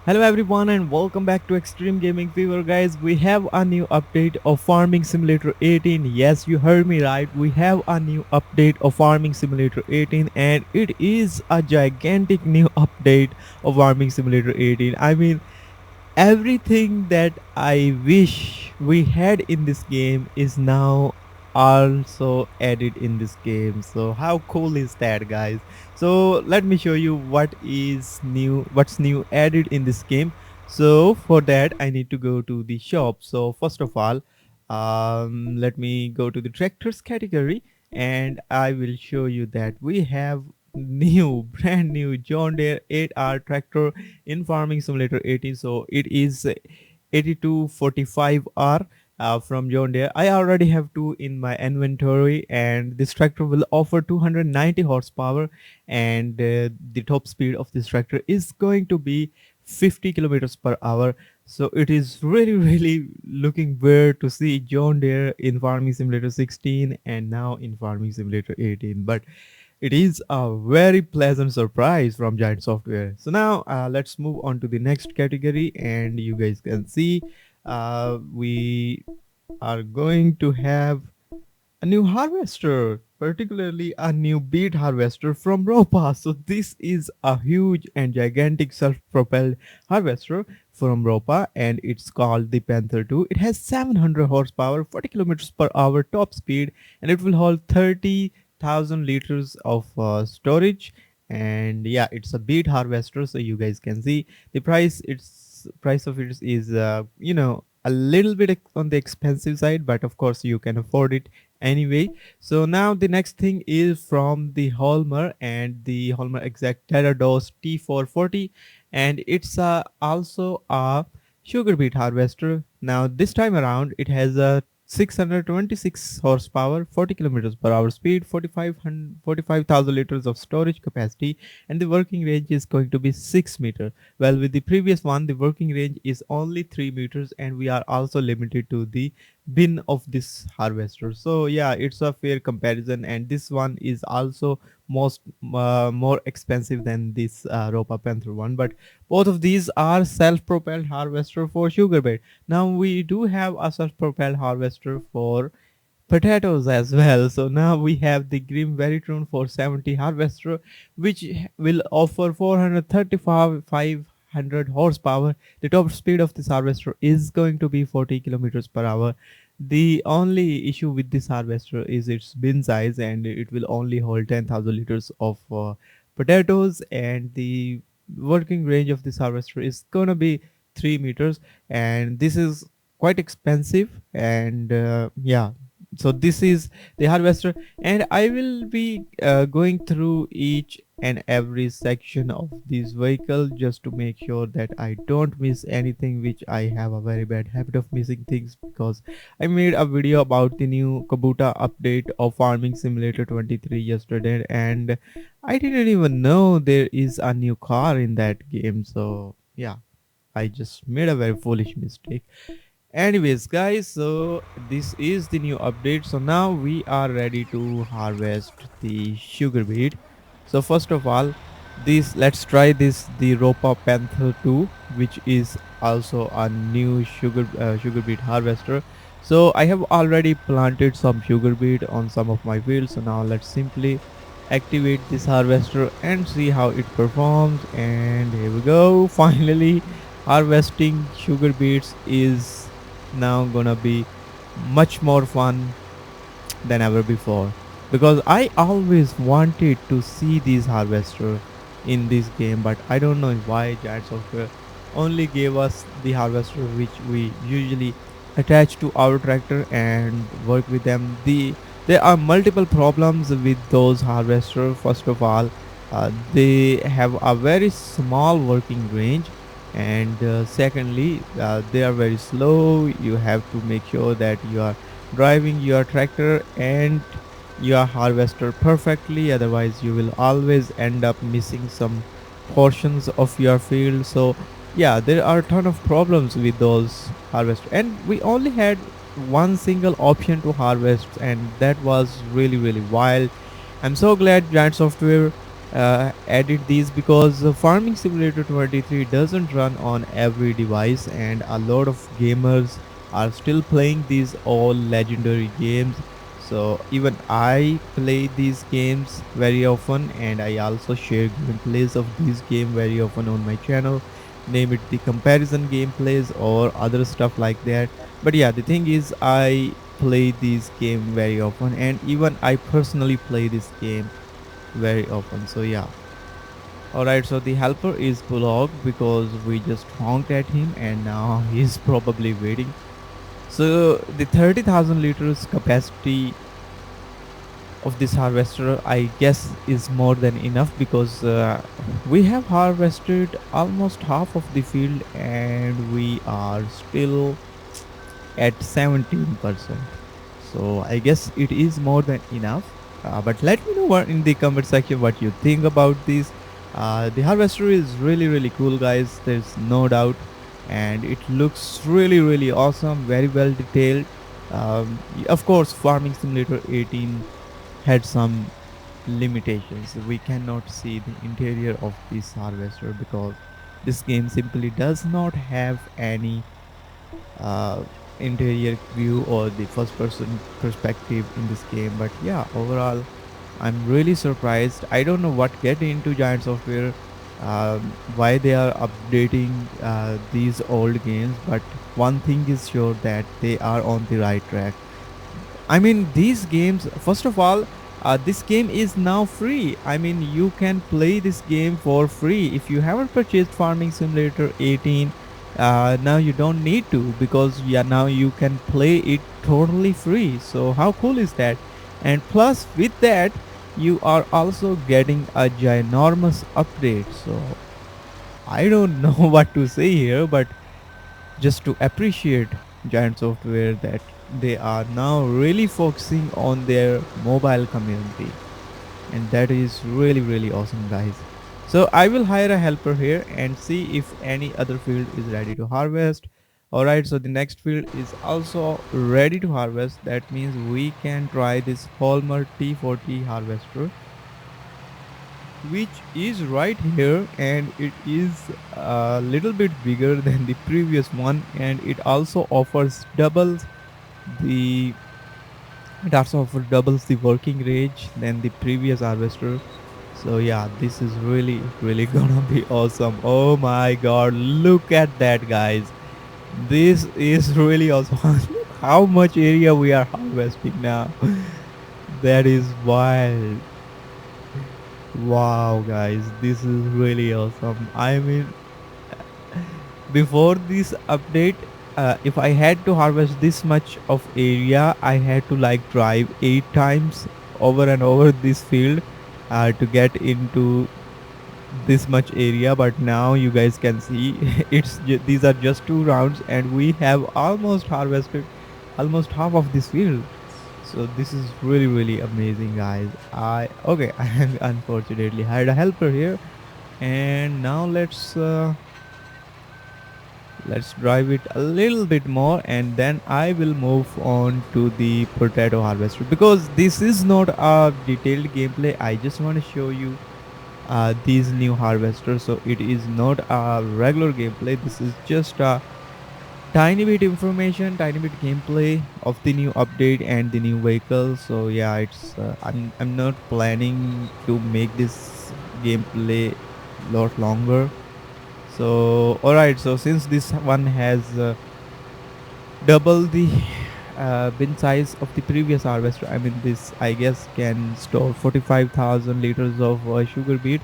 Hello everyone and welcome back to Extreme Gaming Fever guys. We have a new update of Farming Simulator 18. Yes, you heard me right. We have a new update of Farming Simulator 18 and it is a gigantic new update of Farming Simulator 18. I mean, everything that I wish we had in this game is now also added in this game. So how cool is that, guys? So let me show you what's new added in this game. So for that I need to go to the shop. So first of all, let me go to the tractors category and I will show you that we have brand new John Deere 8R tractor in Farming Simulator 18. So it is 8245R from John Deere. I already have two in my inventory, and this tractor will offer 290 horsepower, and the top speed of this tractor is going to be 50 kilometers per hour. So it is really really looking weird to see John Deere in Farming Simulator 16 and now in Farming Simulator 18, but it is a very pleasant surprise from Giant Software. So now let's move on to the next category, and you guys can see we are going to have a new harvester, particularly a new beet harvester from Ropa. So this is a huge and gigantic self-propelled harvester from Ropa, and it's called the Panther 2. It has 700 horsepower, 40 kilometers per hour top speed, and it will hold 30,000 liters of storage. And yeah, it's a beet harvester, so you guys can see the price. Its price of it is a little bit on the expensive side, but of course you can afford it anyway. So now the next thing is from the Hmer, and the Hmer exact Terados T440, and it's also a sugar beet harvester. Now this time around it has a 626 horsepower, 40 kilometers per hour speed, 45,000 liters of storage capacity, and the working range is going to be 6 meter. Well, with the previous one, the working range is only 3 meters, and we are also limited to the bin of this harvester. So yeah, it's a fair comparison, and this one is also most more expensive than this Ropa Panther one. But both of these are self-propelled harvester for sugar beet. Now we do have a self-propelled harvester for potatoes as well. So now we have the Grim Veritron 470 harvester, which will offer 435 horsepower. The top speed of this harvester is going to be 40 kilometers per hour. The only issue with this harvester is its bin size, and it will only hold 10,000 liters of potatoes, and the working range of this harvester is gonna be 3 meters, and this is quite expensive. And yeah, so this is the harvester, and I will be going through each and every section of this vehicle just to make sure that I don't miss anything, which I have a very bad habit of missing things, because I made a video about the new Kabuta update of Farming Simulator 23 yesterday, and I didn't even know there is a new car in that game. So yeah, I just made a very foolish mistake. Anyways guys, so this is the new update. So now we are ready to harvest the sugar beet. So first of all, this let's try this, the Ropa Panther 2, which is also a new sugar beet harvester. So I have already planted some sugar beet on some of my fields. So now let's simply activate this harvester and see how it performs. And here we go. Finally, harvesting sugar beets is now gonna be much more fun than ever before, because I always wanted to see these harvester in this game, but I don't know why Giant Software only gave us the harvester which we usually attach to our tractor and work with them. There are multiple problems with those harvesters. First of all, they have a very small working range, and secondly, they are very slow. You have to make sure that you are driving your tractor and your harvester perfectly, otherwise you will always end up missing some portions of your field. So yeah, there are a ton of problems with those harvesters, and we only had one single option to harvest, and that was really really wild. I'm so glad Giant Software added these because Farming Simulator 23 doesn't run on every device, and a lot of gamers are still playing these all legendary games. So even I play these games very often, and I also share gameplays of these games very often on my channel. Name it the comparison gameplays or other stuff like that. But yeah, the thing is, I play these game very often, and even I personally play this game very often. So yeah. Alright, so the helper is blocked because we just honked at him and now he's probably waiting. So the 30,000 liters capacity of this harvester, I guess, is more than enough because we have harvested almost half of the field and we are still at 17%. So I guess it is more than enough. But let me know in the comment section what you think about this. The harvester is really cool, guys. There's no doubt, and it looks really awesome, very well detailed. Of course, Farming Simulator 18 had some limitations. We cannot see the interior of this harvester because this game simply does not have any uh, interior view or the first person perspective in this game. But yeah, overall I'm really surprised. I don't know what get into Giant Software, why they are updating these old games, but one thing is sure, that they are on the right track. I mean, these games, first of all, this game is now free. I mean, you can play this game for free. If you haven't purchased Farming Simulator 18, now you don't need to, because yeah, now you can play it totally free. So how cool is that? And plus, with that, you are also getting a ginormous update. So I don't know what to say here, but just to appreciate Giant Software, that they are now really focusing on their mobile community, and that is really awesome, guys. So I will hire a helper here and see if any other field is ready to harvest. Alright, so the next field is also ready to harvest. That means we can try this Hmer T40 harvester, which is right here, and it is a little bit bigger than the previous one, and it also offers doubles the the working range than the previous harvester. So yeah, this is really gonna be awesome. Oh my god, look at that, guys. This is really awesome. How much area we are harvesting now. That is wild. Wow, guys, this is really awesome. I mean, before this update, if I had to harvest this much of area, I had to like drive 8 times over and over this field to get into this much area. But now you guys can see these are just 2 rounds and we have almost harvested almost half of this field. So this is really amazing, guys. I okay I unfortunately hired a helper here, and now let's drive it a little bit more, and then I will move on to the potato harvester, because this is not a detailed gameplay. I just want to show you these new harvesters. So it is not a regular gameplay. This is just a tiny bit information, tiny bit gameplay of the new update and the new vehicle. So yeah, it's I'm not planning to make this gameplay lot longer. So alright, so since this one has double the bin size of the previous harvester, I mean, this I guess can store 45,000 liters of sugar beet.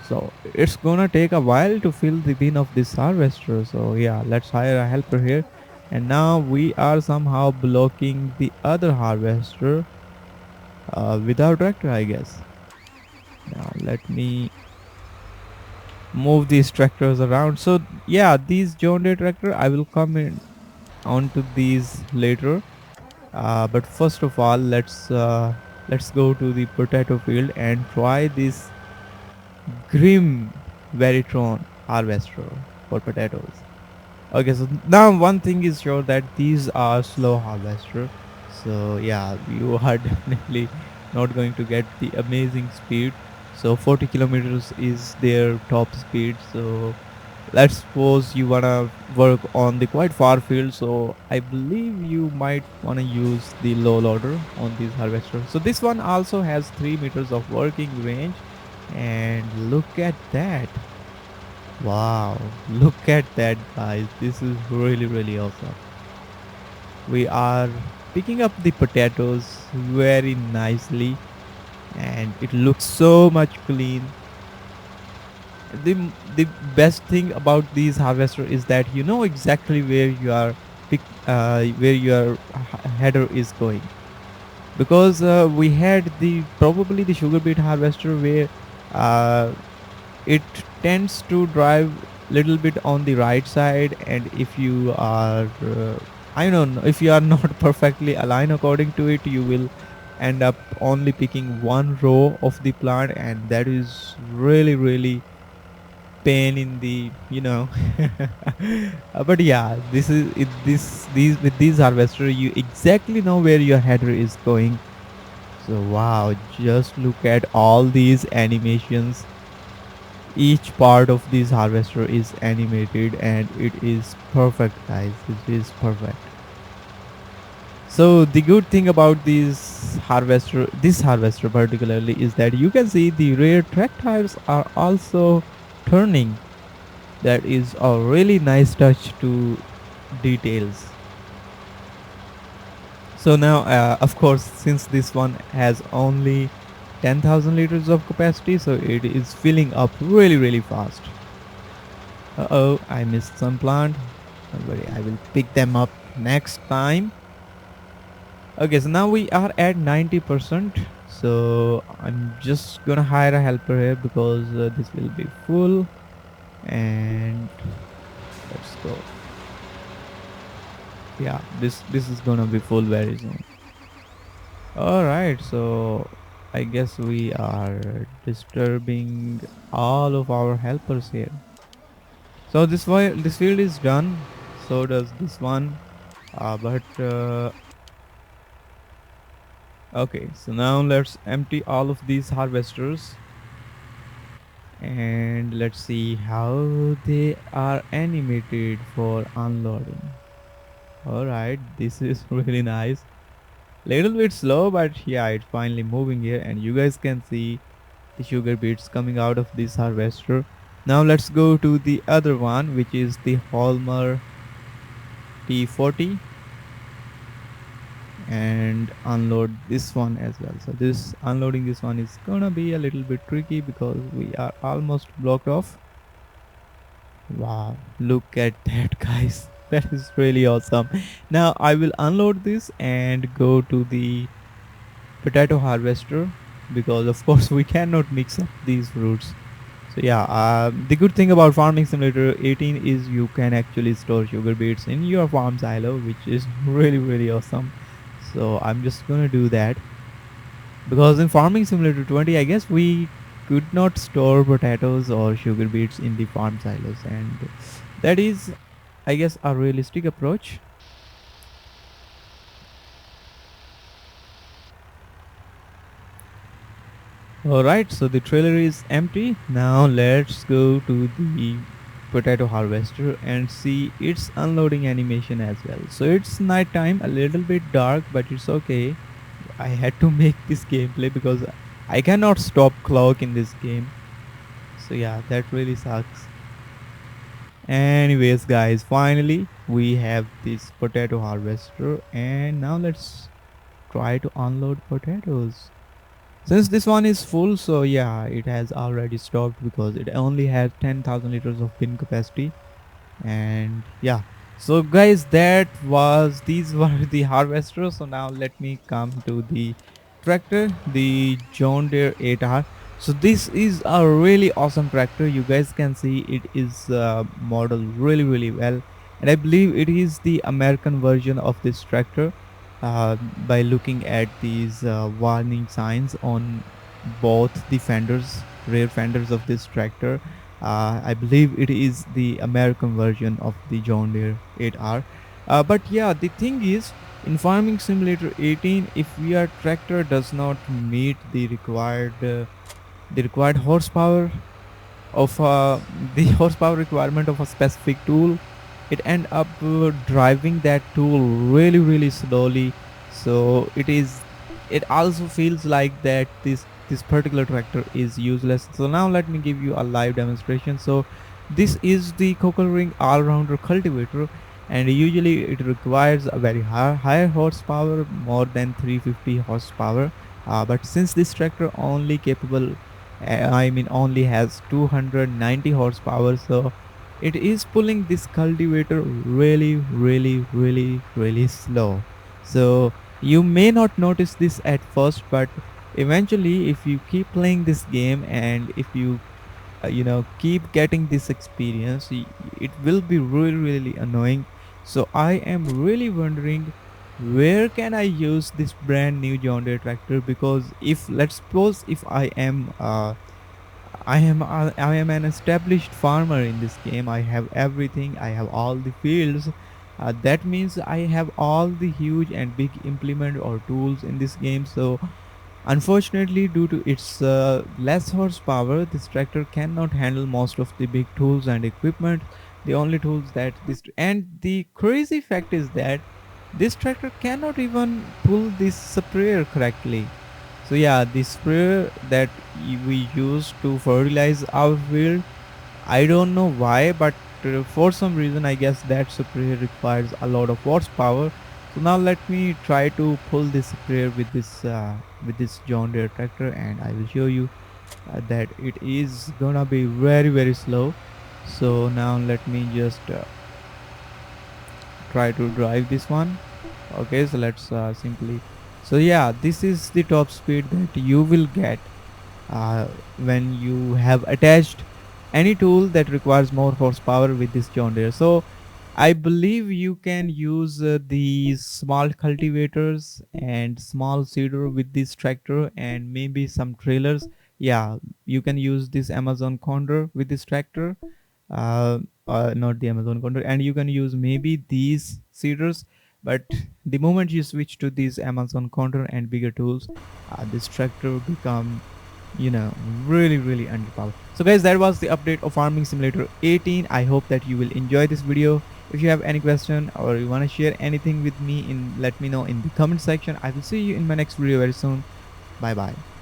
So it's gonna take a while to fill the bin of this harvester. So yeah, let's hire a helper here. And now we are somehow blocking the other harvester with our tractor, I guess. Now let me move these tractors around. So yeah, these John Deere tractor, I will come in onto these later. But first of all, let's go to the potato field and try this Grim Veritron harvester for potatoes. Okay, so now one thing is sure, that these are slow harvester. So yeah, you are definitely not going to get the amazing speed. So 40 kilometers is their top speed. So let's suppose you wanna work on the quite far field, so I believe you might wanna use the low loader on this harvester. So this one also has 3 meters of working range, and look at that. Wow, look at that, guys. This is really awesome. We are picking up the potatoes very nicely, and it looks so much clean. The best thing about these harvester is that you know exactly where where your header is going, because we had the probably the sugar beet harvester where uh, it tends to drive little bit on the right side, and if you are I don't know, if you are not perfectly aligned according to it, you will end up only picking one row of the plant, and that is really pain in the but yeah, this is it this these with these harvester you exactly know where your header is going. So wow, just look at all these animations. Each part of this harvester is animated, and it is perfect, guys. It is perfect. So the good thing about this harvester particularly, is that you can see the rear track tires are also turning. That is a really nice touch to details. So now, of course, since this one has only 10,000 liters of capacity, so it is filling up really fast. Uh-oh, I missed some plant. Don't worry, I will pick them up next time. Okay, so now we are at 90%. So I'm just gonna hire a helper here, because this will be full. And let's go. Yeah, this is gonna be full very soon. All right, so I guess we are disturbing all of our helpers here. So this field is done. So does this one. But okay, so now let's empty all of these harvesters, and let's see how they are animated for unloading. All right, this is really nice. Little bit slow, but yeah, it's finally moving here, and you guys can see the sugar beets coming out of this harvester. Now let's go to the other one, which is the Hmer T40, and unload this one as well. So this unloading this one is gonna be a little bit tricky, because we are almost blocked off. Wow, look at that, guys. That is really awesome. Now I will unload this and go to the potato harvester, because of course we cannot mix up these fruits. So yeah, the good thing about Farming Simulator 18 is you can actually store sugar beets in your farm silo, which is really awesome. So I'm just gonna do that, because in Farming Simulator 20, I guess we could not store potatoes or sugar beets in the farm silos, and that is, I guess, a realistic approach. Alright, so the trailer is empty. Now let's go to the potato harvester and see its unloading animation as well. So it's night time, a little bit dark, but it's okay. I had to make this gameplay because I cannot stop clock in this game. So yeah, that really sucks. Anyways, guys, finally we have this potato harvester, and now let's try to unload potatoes. Since this one is full, so yeah, it has already stopped, because it only has 10,000 liters of bin capacity. And yeah, so guys, these were the harvesters. So now let me come to the tractor, the John Deere 8R. So this is a really awesome tractor. You guys can see it is modeled really well, and I believe it is the American version of this tractor, by looking at these warning signs on both the rear fenders of this tractor. I believe it is the American version of the John Deere 8R. But yeah, the thing is, in Farming Simulator 18, if your tractor does not meet the required the required horsepower of the horsepower requirement of a specific tool, it end up driving that tool really slowly. So it also feels like that this particular tractor is useless. So now let me give you a live demonstration. So this is the cockle ring all-rounder cultivator, and usually it requires a very higher horsepower, more than 350 horsepower. But since this tractor only capable I mean only has 290 horsepower, so it is pulling this cultivator really slow. So you may not notice this at first, but eventually if you keep playing this game and if you keep getting this experience, it will be really annoying. So I am really wondering, where can I use this brand new John Deere tractor? Because if, let's suppose, if I am an established farmer in this game. I have everything. I have all the fields. That means I have all the huge and big implement or tools in this game. So unfortunately, due to its less horsepower, this tractor cannot handle most of the big tools and equipment. The only tools that this, and the crazy fact is that this tractor cannot even pull this sprayer correctly. So yeah, the sprayer that we use to fertilize our field, I don't know why, but for some reason I guess that sprayer requires a lot of horsepower. So now let me try to pull this sprayer with this John Deere tractor, and I will show you that it is gonna be very slow. So now let me just try to drive this one. Okay, so let's simply, so yeah, this is the top speed that you will get when you have attached any tool that requires more horsepower with this John Deere. So I believe you can use these small cultivators and small seeder with this tractor, and maybe some trailers. Yeah, you can use this Amazon Condor with this tractor, uh, not the Amazon Condor, and you can use maybe these seeders. But the moment you switch to these Amazon Condor and bigger tools, this tractor will become, you know, really underpowered. So guys, that was the update of Farming Simulator 18. I hope that you will enjoy this video. If you have any question or you want to share anything with me, let me know in the comment section. I will see you in my next video very soon. Bye bye.